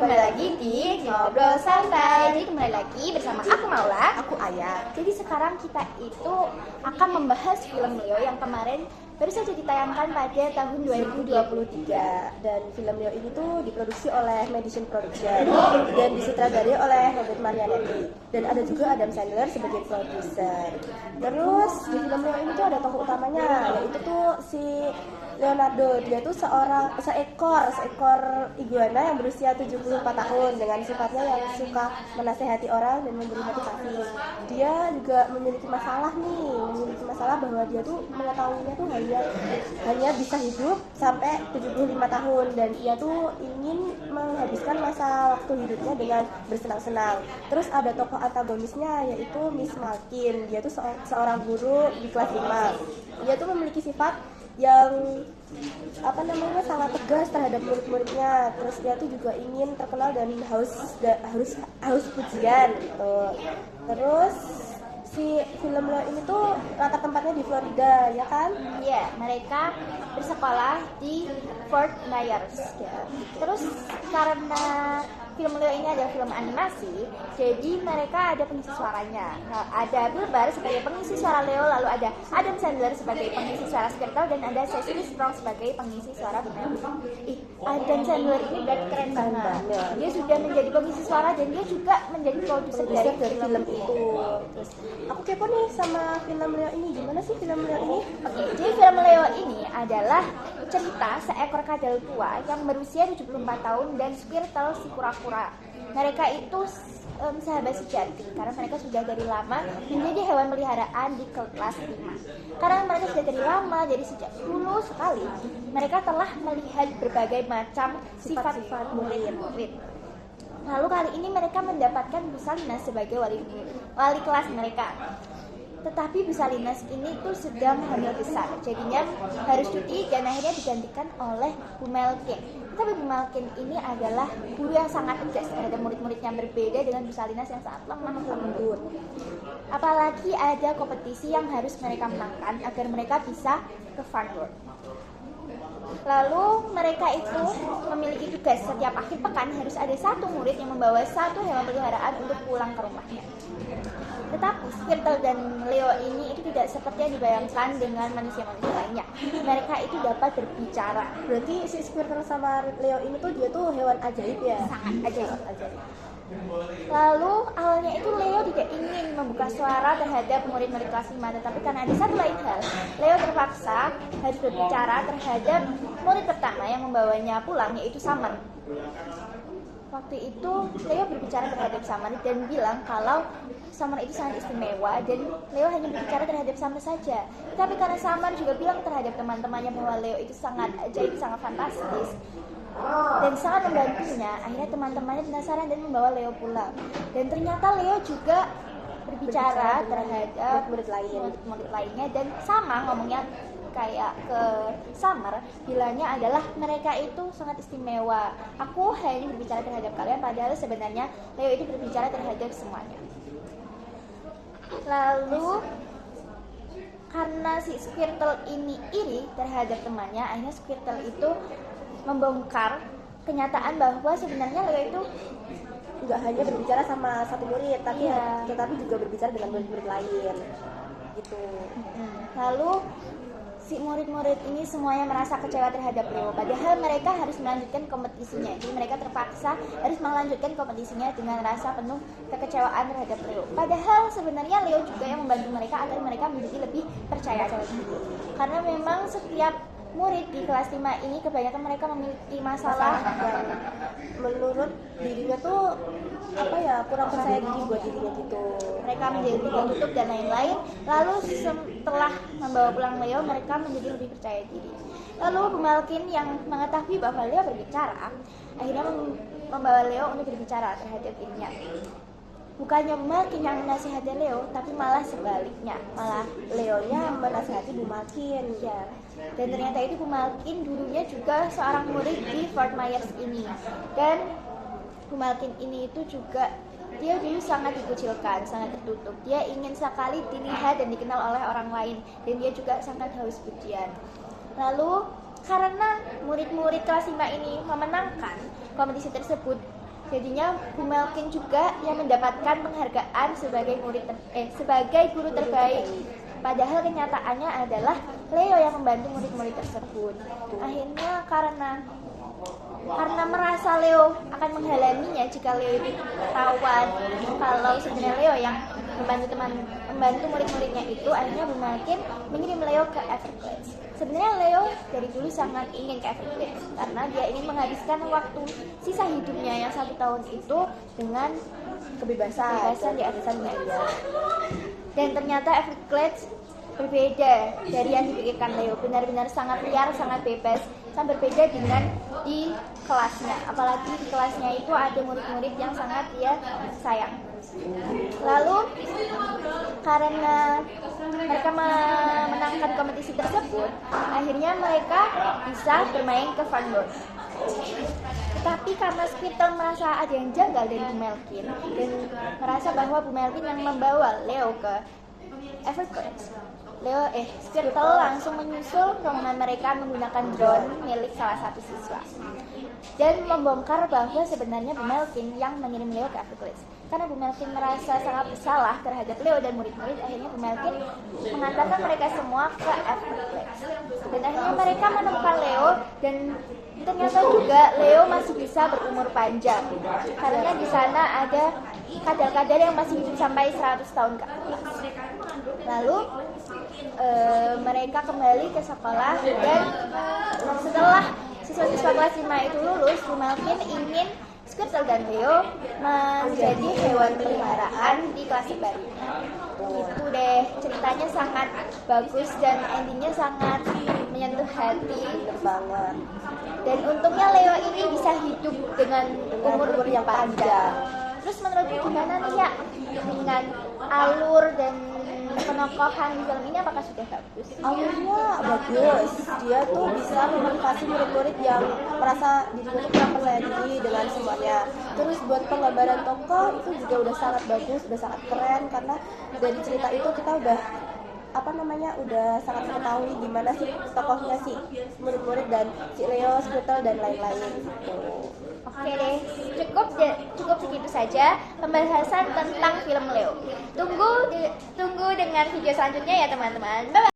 kembali lagi di Ngobrol Santai. Jadi kembali lagi bersama aku Maula, aku Aya. Jadi sekarang kita itu akan membahas film Leo yang kemarin baru saja ditayangkan pada tahun 2023. Dan film Leo ini tuh diproduksi oleh Madison Production dan disutradarai oleh Robert Marianetti. Dan ada juga Adam Sandler sebagai produser. Terus di film Leo ini tuh ada tokoh utamanya, yaitu tuh si Leonardo. Dia tuh seekor iguana yang berusia 74 tahun dengan sifatnya yang suka menasehati orang dan memberi motivasi. Dia juga memiliki masalah bahwa dia tuh mengetahuinya tuh hanya bisa hidup sampai 75 tahun dan ia tuh ingin menghabiskan masa waktu hidupnya dengan bersenang-senang. Terus ada tokoh antagonisnya yaitu Miss Malkin. Dia tuh seorang guru di kelas 5. Dia tuh memiliki sifat yang sangat tegas terhadap murid-muridnya. Terus dia tuh juga ingin terkenal dan haus pujian gitu. Terus si film Leo ini tuh latar tempatnya di Florida, ya kan? Iya, mereka bersekolah di Fort Myers ya. Terus karena film Leo ini adalah film animasi, jadi mereka ada pengisi suaranya. Nah, ada Bill Burr sebagai pengisi suara Leo, lalu ada Adam Sandler sebagai pengisi suara Squirtle, dan ada Cecily Strong sebagai pengisi suara Penelope. Adam Sandler ini berarti keren banget. Dia sudah menjadi pengisi suara dan dia juga menjadi produser dari film itu. Terus aku kepo nih sama film Leo ini. Gimana sih film Leo ini? Oke, jadi film Leo ini adalah cerita seekor kadal tua yang berusia 74 tahun dan Squirtle si kura-kura. Mereka itu sahabat sejati karena mereka sudah dari lama menjadi hewan peliharaan di kelas 5. Karena mereka sudah dari lama, jadi sejak dulu sekali mereka telah melihat berbagai macam sifat-sifat murid-murid. Lalu kali ini mereka mendapatkan Busalinas sebagai wali kelas mereka. Tetapi Busalinas ini tuh sedang hamil besar, jadinya harus cuti dan akhirnya digantikan oleh Bu Malkin. Tapi Bu Malkin ini adalah guru yang sangat tegas terhadap murid-murid yang berbeda dengan Busalinas yang sangat lemah lembut. Apalagi ada kompetisi yang harus mereka menangkan agar mereka bisa ke Farnworth. Lalu mereka itu memiliki tugas setiap akhir pekan harus ada satu murid yang membawa satu hewan peliharaan untuk pulang ke rumahnya. Tetapi Squirtle dan Leo ini itu tidak seperti yang dibayangkan dengan manusia-manusia lainnya. Mereka itu dapat berbicara. Berarti si Squirtle sama Leo ini tuh dia tuh hewan ajaib ya? Sangat ajaib. Lalu awalnya itu Leo tidak ingin membuka suara terhadap murid-murid kelas 5, tetapi karena ada satu lain hal, Leo terpaksa harus berbicara terhadap murid pertama yang membawanya pulang, yaitu Summer. Waktu itu Leo berbicara terhadap Summer dan bilang kalau Summer itu sangat istimewa dan Leo hanya berbicara terhadap Summer saja. Tetapi karena Summer juga bilang terhadap teman-temannya bahwa Leo itu sangat ajaib, sangat fantastis dan sangat membantunya, akhirnya teman-temannya penasaran dan membawa Leo pulang. Dan ternyata Leo juga berbicara terhadap murid lainnya dan sama ngomongnya kayak ke Summer, bilangnya adalah mereka itu sangat istimewa. Aku hanya berbicara terhadap kalian, padahal sebenarnya Leo itu berbicara terhadap semuanya. Lalu karena si Squirtle ini iri terhadap temannya, akhirnya Squirtle itu membongkar kenyataan bahwa sebenarnya Leo itu nggak hanya berbicara sama satu murid, tetapi juga berbicara dengan murid-murid lain gitu. Lalu si murid-murid ini semuanya merasa kecewa terhadap Leo, padahal mereka harus melanjutkan kompetisinya. Jadi mereka terpaksa harus melanjutkan kompetisinya dengan rasa penuh kekecewaan terhadap Leo. Padahal sebenarnya Leo juga yang membantu mereka agar mereka menjadi lebih percaya diri. Karena memang setiap murid di kelas 5 ini kebanyakan mereka memiliki masalah yang menurut dirinya tuh kurang percaya diri buat dirinya gitu. Mereka menjadi tertutup dan lain-lain. Lalu setelah membawa pulang Leo, mereka menjadi lebih percaya diri. Lalu Bu Malkin yang mengetahui bahwa Leo berbicara, akhirnya membawa Leo untuk berbicara terhadap dirinya. Bukannya Bu Malkin yang menasihati Leo, tapi malah sebaliknya, malah Leonya menasihati Bu Malkin ya. Dan ternyata itu Bu Malkin dulunya juga seorang murid di Fort Myers ini. Dan Bu Malkin ini itu juga dia dulu sangat dikucilkan, sangat tertutup. Dia ingin sekali dilihat dan dikenal oleh orang lain, dan dia juga sangat haus pujian. Lalu karena murid-murid kelas 5 ini memenangkan kompetisi tersebut, Jadinya Bu Melkin juga yang mendapatkan penghargaan sebagai sebagai guru terbaik. Padahal kenyataannya adalah Leo yang membantu murid-murid tersebut. Akhirnya karena merasa Leo akan menghalanginya jika Leo itu ketahuan kalau sebenarnya Leo yang membantu murid-muridnya itu, akhirnya Bu Melkin mengirim Leo ke Everglades. Sebenarnya Leo dari dulu sangat ingin ke Everglades karena dia ingin menghabiskan waktu sisa hidupnya yang 1 tahun itu dengan kebebasan di atas dunia. Dan ternyata Everglades berbeda dari yang dipikirkan Leo, benar-benar sangat liar, sangat bebas, sangat berbeda dengan di kelasnya. Apalagi di kelasnya itu ada murid-murid yang sangat dia sayang. Lalu karena mereka memenangkan kompetisi tersebut, akhirnya mereka bisa bermain ke Farnborough. Tapi karena Squirtle merasa ada yang janggal dari Bu Melkin dan merasa bahwa Bu Melkin yang membawa Leo ke Everglades, Squirtle langsung menyusul rombongan mereka menggunakan drone milik salah satu siswa dan membongkar bahwa sebenarnya Bu Melkin yang mengirim Leo ke Everglades. Karena Bu Melkin merasa sangat bersalah terhadap Leo dan murid-murid, akhirnya Bu Melkin mengantarkan mereka semua ke Everglades. Dan akhirnya mereka menemukan Leo, dan ternyata juga Leo masih bisa berumur panjang karena di sana ada kadal-kadal yang masih hidup sampai 100 tahun ke atas. Lalu mereka kembali ke sekolah, dan setelah siswa-siswa kelas 5 itu lulus, Bu Melkin ingin Squirtle dan Leo menjadi hewan peliharaan di kelas barunya. Gitu deh, ceritanya sangat bagus dan endingnya sangat menyentuh hati banget. Dan untungnya Leo ini bisa hidup dengan umur yang panjang. Terus menurutmu gimana nih ya dengan alur dan penokohan di film ini, apakah sudah bagus? Alurnya bagus, dia tuh bisa memotivasi murid-murid yang merasa dirinya tuh kurang percaya diri dengan semuanya. Terus buat penggambaran tokoh itu juga udah sangat bagus, udah sangat keren, karena dari cerita itu kita udah sangat mengetahui gimana sih tokohnya si murid-murid dan si Leo, Squirtle dan lain-lain gitu. Oke deh, cukup segitu saja pembahasan tentang film Leo. Tunggu dengan video selanjutnya ya teman-teman. Bye bye.